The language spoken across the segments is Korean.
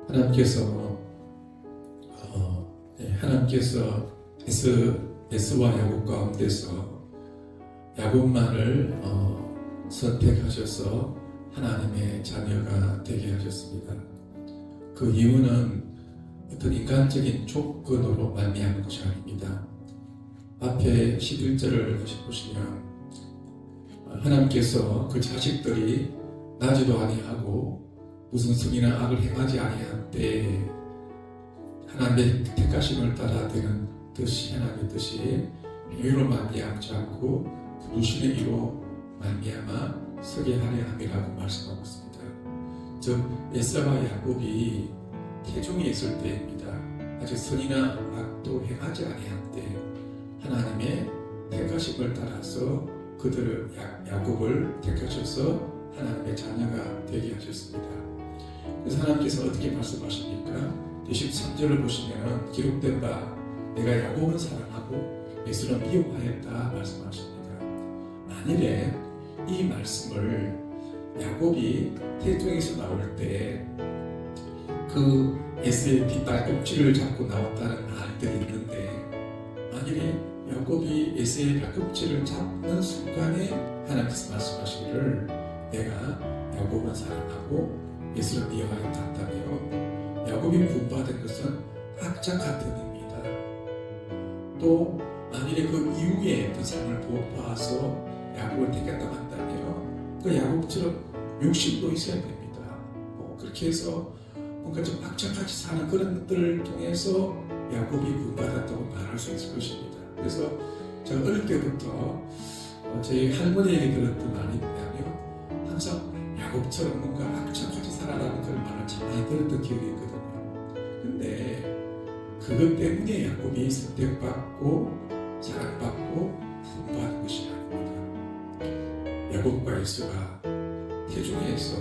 하나님께서 에서와 야곱 가운데서 야곱만을 선택하셔서 하나님의 자녀가 되게 하셨습니다. 그 이유는 어떤 인간적인 조건으로 말미암은 것이 아닙니다. 앞에 11절을 다시 보시면 하나님께서 그 자식들이 나지도 아니하고 무슨 성이나 악을 행하지 아니한 때에 하나님의 택하심을 따라 되는 뜻이 하나님의 뜻이 행위로 말미암지 않고 부르심의 이로 말미암아 서게 하려 함이라고 말씀하고 있습니다. 즉 에사와 야곱이 태중에 있을 때입니다. 아직 선이나 악도 행하지 아니한 때 하나님의 택하심을 따라서 그들을 야곱을 택하셔서 하나님의 자녀가 되게 하셨습니다. 그래서 하나님께서 어떻게 말씀하십니까? 13절을 보시면 기록된 바 내가 야곱은 사랑하고 에서는 미워하였다 말씀하십니다. 만일에 이 말씀을 야곱이 태중에서 나올 때 그 에서의 뒷발 껍질을 잡고 나왔다는 말들이 있는데 만일에 야곱이 에서의 발꿈치를 잡는 순간에 하나님께서 말씀하시기를 내가 야곱은 사랑하고 에서는 미워하였다 한다며 야곱이 구원받은 것은 악자 같은 의미이다. 또 만일에 그 이후에 그 삶을 보아서 야곱을 택했다고 한다면 그 야곱처럼 욕심도 있어야 됩니다. 그렇게 해서 뭔가 좀 악착같이 사는 그런 것들을 통해서 야곱이 구원받았다고 말할 수 있을 것입니다. 그래서 제가 어릴 때부터 저희 할머니에게 들었던 말이 뭐냐면 항상 야곱처럼 뭔가 악착같이 살아라는 그런 말을 참 많이 들었던 기억이 있거든요. 근데 그것 때문에 야곱이 선택받고 사랑받고 구원받은 것이 아닙니다. 야곱과 에서가 태중에서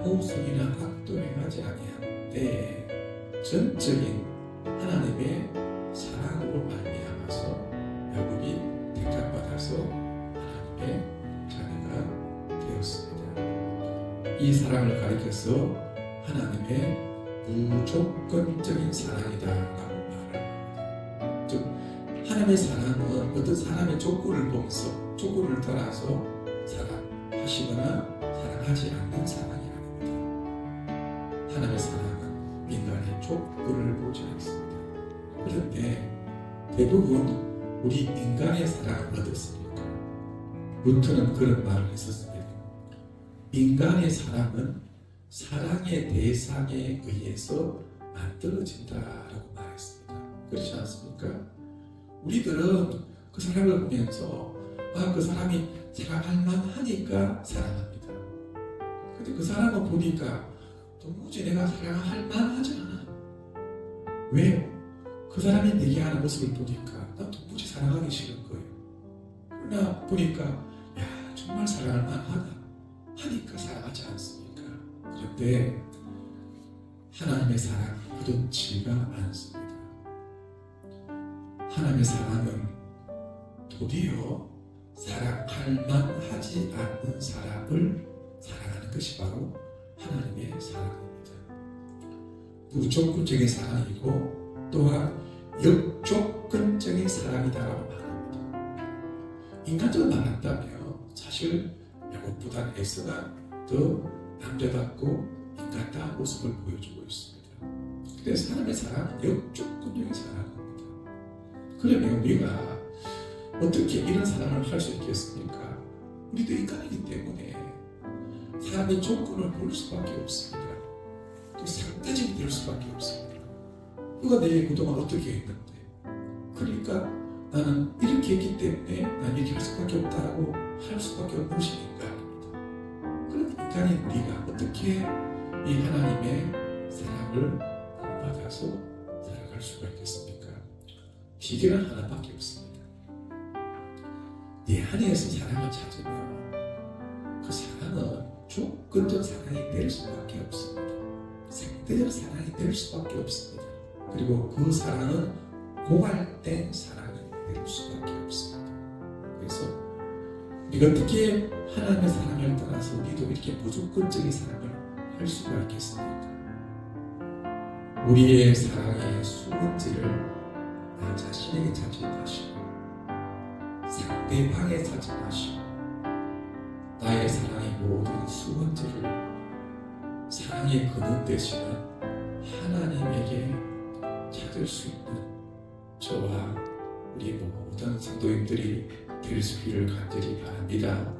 아무 선이나 악도 행하지 아니한 때에 전적인 하나님의 사랑으로 말미암아서 야곱이 택함받아서 하나님의 자녀가 되었습니다. 이 사랑을 가리켜서 하나님의 무조건적인 사랑이다라고 말합니다. 즉 하나님의 사랑은 어떤 사람의 조건을 보면서 조건을 따라서 사랑하시거나 사랑하지 않는 사랑이 아닙니다. 하나님의 사랑은 인간의 조건을 보지 않습니다. 그런데 대부분 우리 인간의 사랑은 어떻습니까? 루터는 그런 말을 했었습니다. 인간의 사랑은 사랑의 대상에 의해서 만들어진다라고 말했습니다. 그렇지 않습니까? 우리들은 그 사람을 보면서 그 사람이 사랑할 만하니까 사랑합니다. 근데 그 사람을 보니까 도무지 내가 사랑할 만하지 않아. 왜요? 그 사람이 내게 하는 모습을 보니까 난 도무지 사랑하기 싫은 거예요. 그러나 보니까 정말 사랑할 만하다 하니까 사랑하지 않습니까? 그런데 하나님의 사랑 그렇지가 않습니다. 하나님의 사랑은 도리어 사랑할 만하지 않는 사람을 사랑하는 것이 바로 하나님의 사랑입니다. 무조건적인 사랑이고 또한 역조건적인 사랑이다라고 말합니다. 인간적으로 말한다면 사실 야곱보다는 에서가 더 남자답고 인간다운 모습을 보여주고 있습니다. 그래서 하나님의 사랑은 역조건적인 사랑입니다. 그러면 우리가 어떻게 이런 사랑을 할 수 있겠습니까? 우리도 인간이기 때문에 사람의 조건을 볼 수밖에 없습니다. 또 상대적이 될 수밖에 없습니다. 누가 내게 그동안 어떻게 했는데 그러니까 나는 이렇게 했기 때문에 난 이렇게 할 수밖에 없다라고 할 수밖에 없는 것이 인간입니다. 그런 인간인 우리가 어떻게 이 하나님의 사랑을 받아서 살아갈 수가 있겠습니까? 비결은 하나밖에 없습니다. 내 안에서 사랑을 찾으면 그 사랑은 조건적 사랑이 될 수밖에 없습니다. 상대적 사랑이 될 수밖에 없습니다. 그리고 그 사랑은 고갈된 사랑이 될 수밖에 없습니다. 그래서 우리가 어떻게 하나님의 사랑을 따라서 우리도 이렇게 무조건적인 사랑을 할 수가 있겠습니까? 우리의 사랑의 수문지를 나 자신에게 찾지 마시고 상대방에 찾지 마시고 나의 사랑의 모든 수문지를 사랑의 근원 되시는 하나님에게 찾을 수 있는 저와 우리 모든 성도님들이 될 수 있기를 간절히 바랍니다.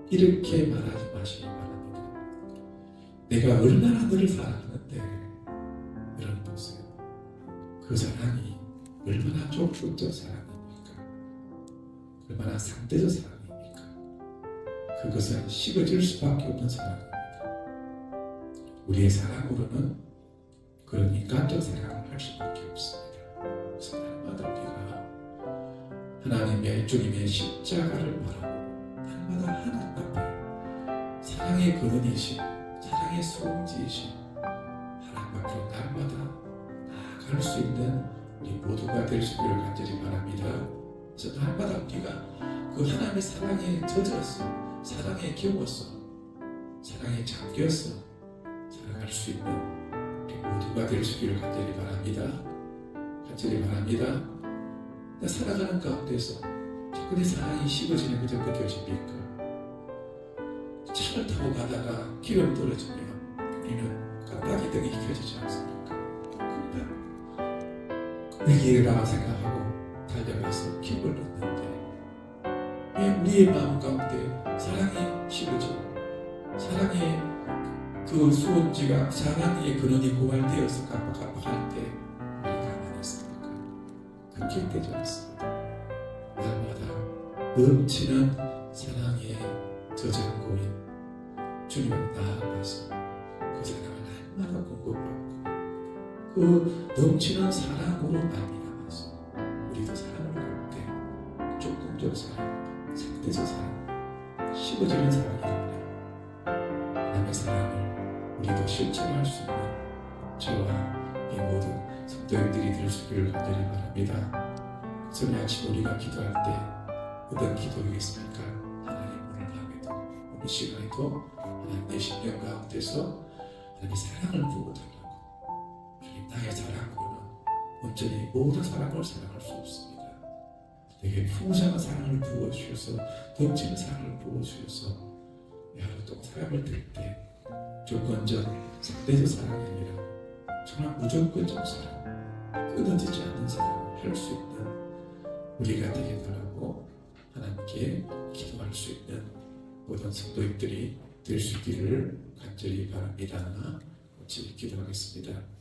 이렇게 말하지 마시기 바랍니다. 내가 얼마나 너를 사랑하는데 여러분 보세요. 그 사랑이 얼마나 적극적 사랑입니까? 얼마나 상대적 사랑입니까? 그것은 식어질 수밖에 없는 사랑입니다. 우리의 사랑으로는 그런 인간적 사랑을 할 수밖에 없습니다. 그래서 날마다 우리가 하나님의 주님의 십자가를 바라보고 날마다 하나님 앞에 사랑의 근원이신 사랑의 수용지이신 하나님 앞으로 날마다 나아갈 수 있는 우리 모두가 될 수 있기를 간절히 바랍니다. 그래서 날마다 우리가 그 하나님의 사랑에 젖어서 사랑에 겨워서 사랑에 잠겨서 살아갈 수 있는 우리 모두가 될 수 있기를 간절히 바랍니다. 간절히 바랍니다. 살아가는 가운데서 자꾸 내 사랑이 식어지는 그저 느껴집니까? 차를 타고 가다가 기름 떨어지면 우리는 깜빡이 등이 켜지지 않습니까? 그냥 위기라고 생각하고 달려가서 킥을 넣는데 왜 우리의 마음 가운데 사랑이 식어지고 사랑의 그 수온지가 사랑의 근원이 고갈되어서 깜빡깜빡할 때 우리 가만히 있습니까? 그렇게 되지 않습니다. 날마다 넘치는 사랑의 저장고인 주님을 나아가서 그 사랑을 날마다 공급받고 그 넘치는 사랑으로 말미암아서 우리도 사랑을 할 때 조금적 사랑, 상대적 사랑, 식어지는 사랑이 아니라 하나님의 사랑을 우리도 실천할 수 있는 저와 이 모든 성도님들이 될 수 있기를 간절히 바랍니다. 저녁 아침 우리가 기도할 때 어떤 기도이겠습니까? 하나님 오늘 밤에도 오늘 시간에도 하나님 내 심령 가운데서 하나님의 사랑을 부어달라고. 주님 나의 사랑으로는 온전히 모든 사람을 사랑할 수 없습니다. 내게 풍성한 사랑을 부어주셔서 넘치는 사랑을 부어주셔서 하루 동안 사랑을 들 때 조건적 상대적 사랑이 아니라 정말 무조건적 사랑, 끊어지지 않는 사랑을 할 수 있는 우리가 되게 달라고 하나님께 기도할 수 있는 모든 성도님들이 될 수 있기를 간절히 바랍니다. 같이 기도하겠습니다.